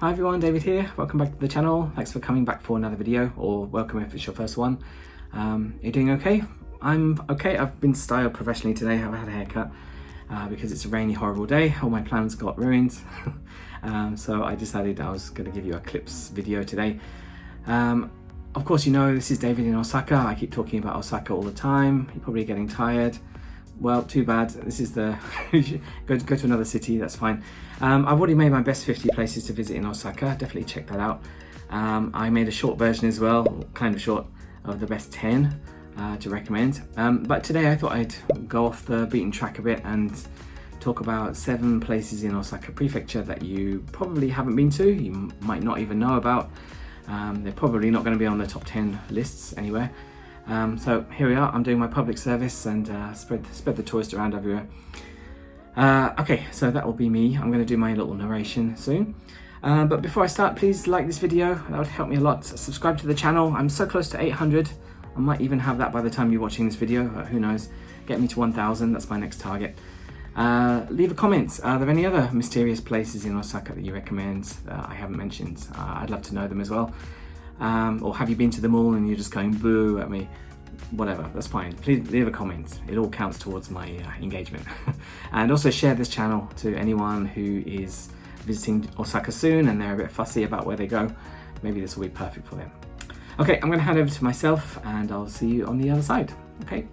Hi everyone, David here. Welcome back to the channel. Thanks for coming back for another video, or welcome if it's your first one. You're doing okay? I'm okay. I've been styled professionally today. I've had a haircut because it's a rainy, horrible day. All my plans got ruined. So I decided I was going to give you a clips video today. Of course, you know, this is David in Osaka. I keep talking about Osaka all the time. You're probably getting tired. Well, too bad. This is the go to another city. That's fine. I've already made my best 50 places to visit in Osaka. Definitely check that out. I made a short version as well, kind of short, of the best 10 to recommend. But today I thought I'd go off the beaten track a bit and talk about 7 places in Osaka Prefecture that you probably haven't been to. You might not even know about. They're probably not going to be on the top 10 lists anywhere. So here we are. I'm doing my public service and spread the tourist around everywhere. Okay, so that will be me. I'm going to do my little narration soon. But before I start, please like this video. That would help me a lot. Subscribe to the channel. I'm so close to 800. I might even have that by the time you're watching this video. Who knows? Get me to 1,000. That's my next target. Leave a comment. Are there any other mysterious places in Osaka that you recommend that I haven't mentioned? I'd love to know them as well. Or have you been to the mall and you're just going boo at me? Whatever, that's fine. Please leave a comment. It all counts towards my engagement. And also share this channel to anyone who is visiting Osaka soon and they're a bit fussy about where they go. Maybe this will be perfect for them. Okay, I'm going to hand over to myself and I'll see you on the other side. Okay,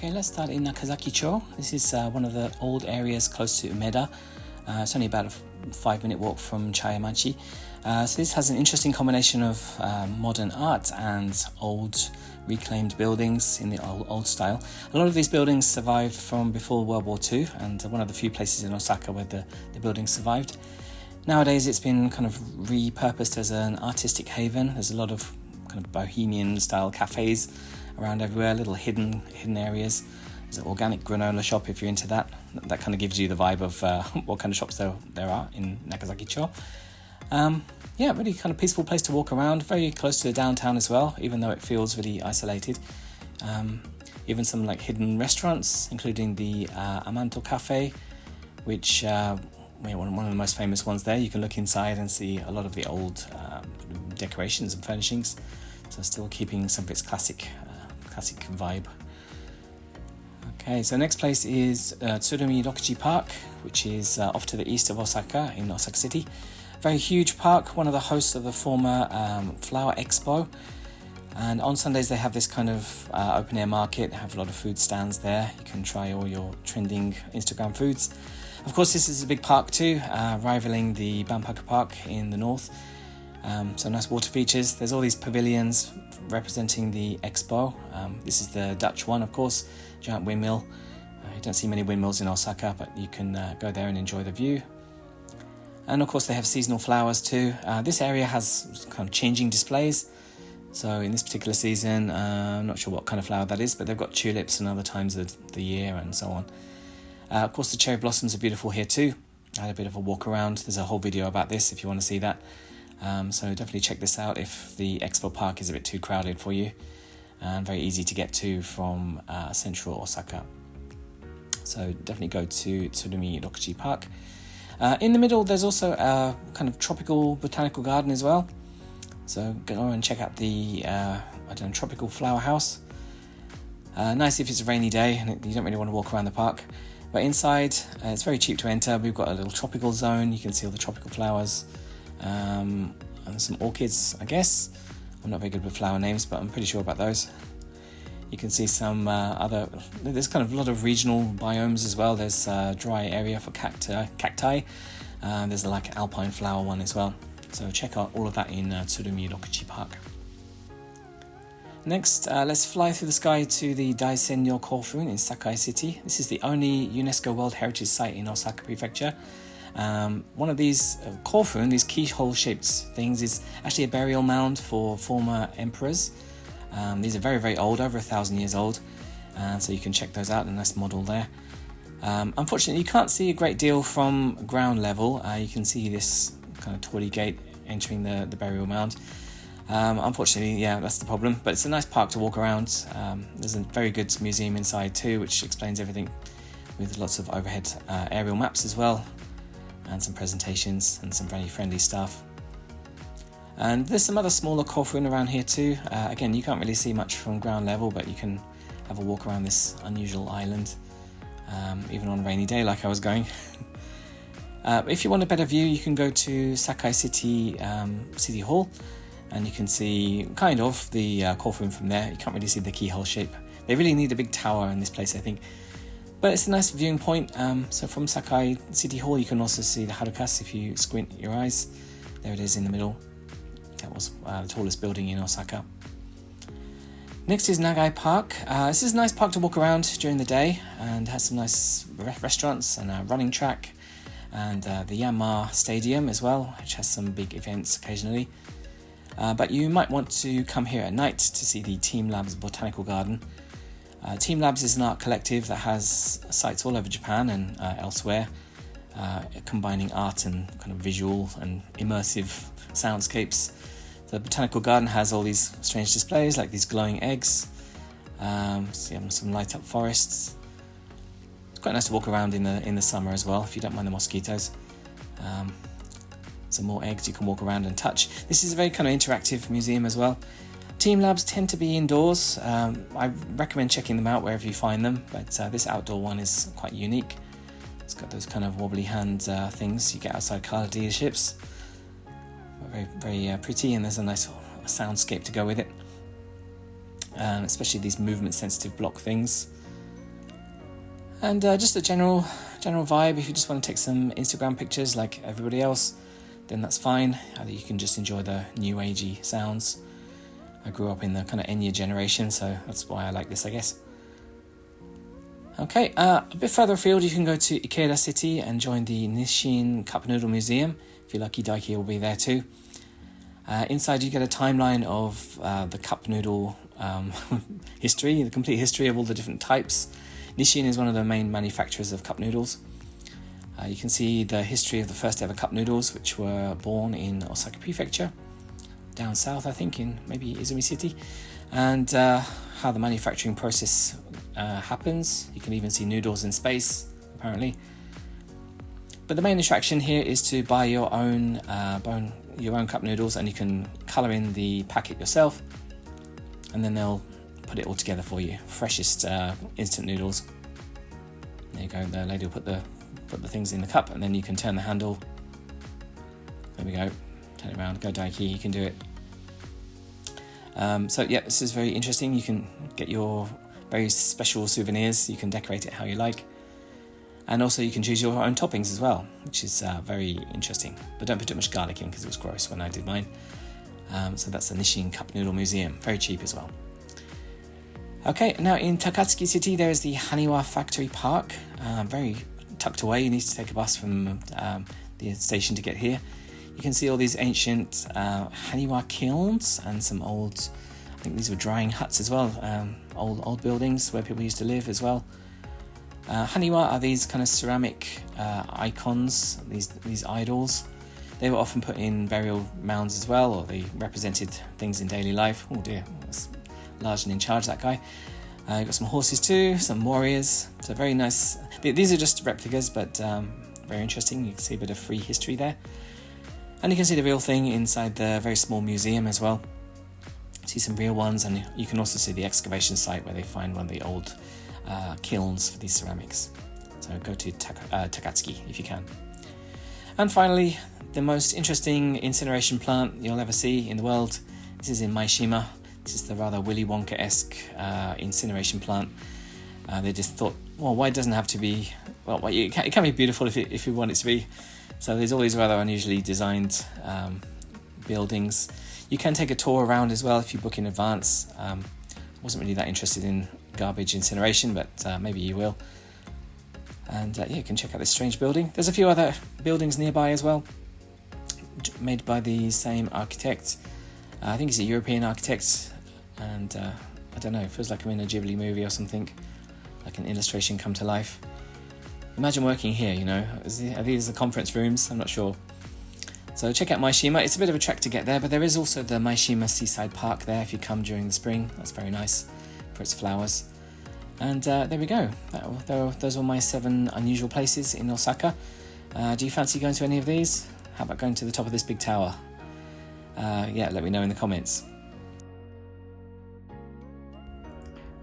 let's start in Nakazaki-cho. This is one of the old areas close to Umeda. It's only about a 5-minute walk from Chayamachi. So this has an interesting combination of modern art and old reclaimed buildings in the old style. A lot of these buildings survived from before World War II and one of the few places in Osaka where the buildings survived. Nowadays it's been kind of repurposed as an artistic haven. There's a lot of kind of bohemian style cafes around everywhere, little hidden areas. There's an organic granola shop if you're into that. That kind of gives you the vibe of what kind of shops there are in Nakazaki-cho. Yeah, really kind of peaceful place to walk around, very close to the downtown as well, even though it feels really isolated. Even some like hidden restaurants, including the Amanto Cafe, which one of the most famous ones there. You can look inside and see a lot of the old decorations and furnishings, so still keeping some of its classic vibe. Okay, so next place is Tsurumi Rokuji Park, which is off to the east of Osaka in Osaka City. Very huge park, one of the hosts of the former Flower Expo. And on Sundays they have this kind of open air market, have a lot of food stands there. You can try all your trending Instagram foods. Of course, this is a big park too, rivaling the Banpaka Park in the north. So nice water features. There's all these pavilions representing the expo. This is the Dutch one, of course, giant windmill. You don't see many windmills in Osaka, but you can go there and enjoy the view. And of course they have seasonal flowers too. This area has kind of changing displays. So in this particular season, I'm not sure what kind of flower that is, but they've got tulips and other times of the year and so on. Of course the cherry blossoms are beautiful here too. I had a bit of a walk around. There's a whole video about this if you want to see that. So definitely check this out if the Expo Park is a bit too crowded for you. And very easy to get to from central Osaka. So definitely go to Tsurumi Rokuji Park. In the middle there's also a kind of tropical botanical garden as well. So go and check out the tropical flower house. Nice if it's a rainy day and you don't really want to walk around the park. But inside it's very cheap to enter. We've got a little tropical zone. You can see all the tropical flowers. And some orchids, I guess. I'm not very good with flower names, but I'm pretty sure about those. You can see some there's kind of a lot of regional biomes as well. There's a dry area for cacti. There's like alpine flower one as well. So check out all of that in Tsurumi Rokuji Park. Next, let's fly through the sky to the Daisenryo Kofun in Sakai City. This is the only UNESCO World Heritage Site in Osaka Prefecture. One of these kofun, these keyhole-shaped things, is actually a burial mound for former emperors. These are very, very old, over 1,000 years old, so you can check those out. A nice model there. Unfortunately, you can't see a great deal from ground level. You can see this kind of torii gate entering the burial mound. Unfortunately, yeah, that's the problem. But it's a nice park to walk around. There's a very good museum inside too, which explains everything with lots of overhead aerial maps as well. and some presentations and some very friendly staff. And there's some other smaller kofun around here too. Again, you can't really see much from ground level, but you can have a walk around this unusual island, even on a rainy day like I was going. If you want a better view, you can go to Sakai City City Hall, and you can see kind of the kofun from there. You can't really see the keyhole shape. They really need a big tower in this place, I think. But it's a nice viewing point. So from Sakai City Hall, you can also see the Harukas if you squint your eyes. There it is in the middle. That was the tallest building in Osaka. Next is Nagai Park. This is a nice park to walk around during the day, and has some nice restaurants and a running track, and the Yanmar Stadium as well, which has some big events occasionally. But you might want to come here at night to see the Team Labs Botanical Garden. Team Labs is an art collective that has sites all over Japan and elsewhere, combining art and kind of visual and immersive soundscapes. The Botanical Garden has all these strange displays, like these glowing eggs, some light up forests. It's quite nice to walk around in the summer as well, if you don't mind the mosquitoes. Some more eggs you can walk around and touch. This is a very kind of interactive museum as well. Team Labs tend to be indoors. I recommend checking them out wherever you find them, but this outdoor one is quite unique. It's got those kind of wobbly hand things you get outside car dealerships. Very, very pretty, and there's a nice soundscape to go with it. Especially these movement sensitive block things. And just a general vibe. If you just want to take some Instagram pictures like everybody else, then that's fine. Either you can just enjoy the new agey sounds. I grew up in the kind of Enya generation, so that's why I like this, I guess. Okay, a bit further afield you can go to Ikeda City and join the Nishin Cup Noodle Museum. If you're lucky, Daiki will be there too. Inside you get a timeline of the cup noodle history, the complete history of all the different types. Nishin is one of the main manufacturers of cup noodles. You can see the history of the first ever cup noodles, which were born in Osaka prefecture, down south I think, in maybe Izumi City, and how the manufacturing process happens. You can even see noodles in space, apparently. But the main attraction here is to buy your own cup noodles, and you can colour in the packet yourself, and then they'll put it all together for you. Freshest instant noodles. There you go. The lady will put the things in the cup, and then you can turn the handle. There we go. Turn it around. Go Daiki. You can do it. So yeah, this is very interesting. You can get your very special souvenirs. You can decorate it how you like. And also you can choose your own toppings as well, which is very interesting. But don't put too much garlic in because it was gross when I did mine. So that's the Nishin Cup Noodle Museum. Very cheap as well. Okay, now in Takatsuki City there is the Haniwa Factory Park. Very tucked away. You need to take a bus from the station to get here. You can see all these ancient Haniwa kilns and some old, I think these were drying huts as well, old buildings where people used to live as well. Haniwa are these kind of ceramic icons, these idols. They were often put in burial mounds as well, or they represented things in daily life. Oh dear, that's large and in charge, that guy. You've got some horses too, some warriors. So very nice. These are just replicas, but very interesting. You can see a bit of free history there. And you can see the real thing inside the very small museum as well. See some real ones, and you can also see the excavation site where they find one of the old kilns for these ceramics. So go to Takatsuki if you can. And finally, the most interesting incineration plant you'll ever see in the world. This is in Maishima. This is the rather Willy Wonka-esque incineration plant. They just thought, well, why doesn't it have to be? Well, it can be beautiful if you want it to be. So there's all these rather unusually designed buildings. You can take a tour around as well if you book in advance. Wasn't really that interested in garbage incineration, but maybe you will. And yeah, you can check out this strange building. There's a few other buildings nearby as well, made by the same architect. I think he's a European architect, and I don't know, it feels like I'm in a Ghibli movie or something, like an illustration come to life. Imagine working here, you know. Are these the conference rooms? I'm not sure. So check out Maishima. It's a bit of a trek to get there, but there is also the Maishima Seaside Park there if you come during the spring. That's very nice for its flowers. And there we go. Those were my 7 unusual places in Osaka. Do you fancy going to any of these? How about going to the top of this big tower? Yeah, let me know in the comments.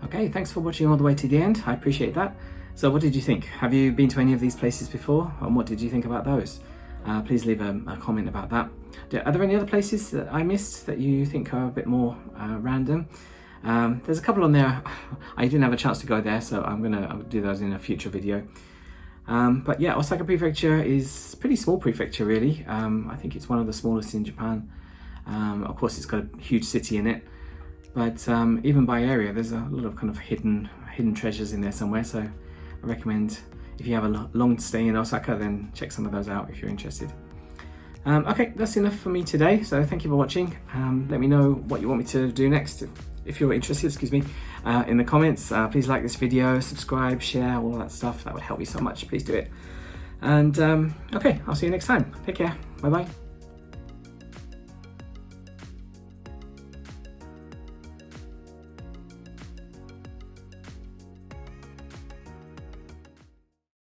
Okay, thanks for watching all the way to the end. I appreciate that. So what did you think? Have you been to any of these places before? And what did you think about those? Please leave a comment about that. Are there any other places that I missed that you think are a bit more random? There's a couple on there. I didn't have a chance to go there, so I'll do those in a future video. But yeah, Osaka Prefecture is a pretty small prefecture really. I think it's one of the smallest in Japan. Of course, it's got a huge city in it, but even by area, there's a lot of kind of hidden treasures in there somewhere. So I recommend if you have a long stay in Osaka, then check some of those out if you're interested. Okay, that's enough for me today. So thank you for watching. Let me know what you want me to do next. If you're interested, excuse me, in the comments. Please like this video, subscribe, share, all that stuff. That would help me so much. Please do it. And okay, I'll see you next time. Take care. Bye bye.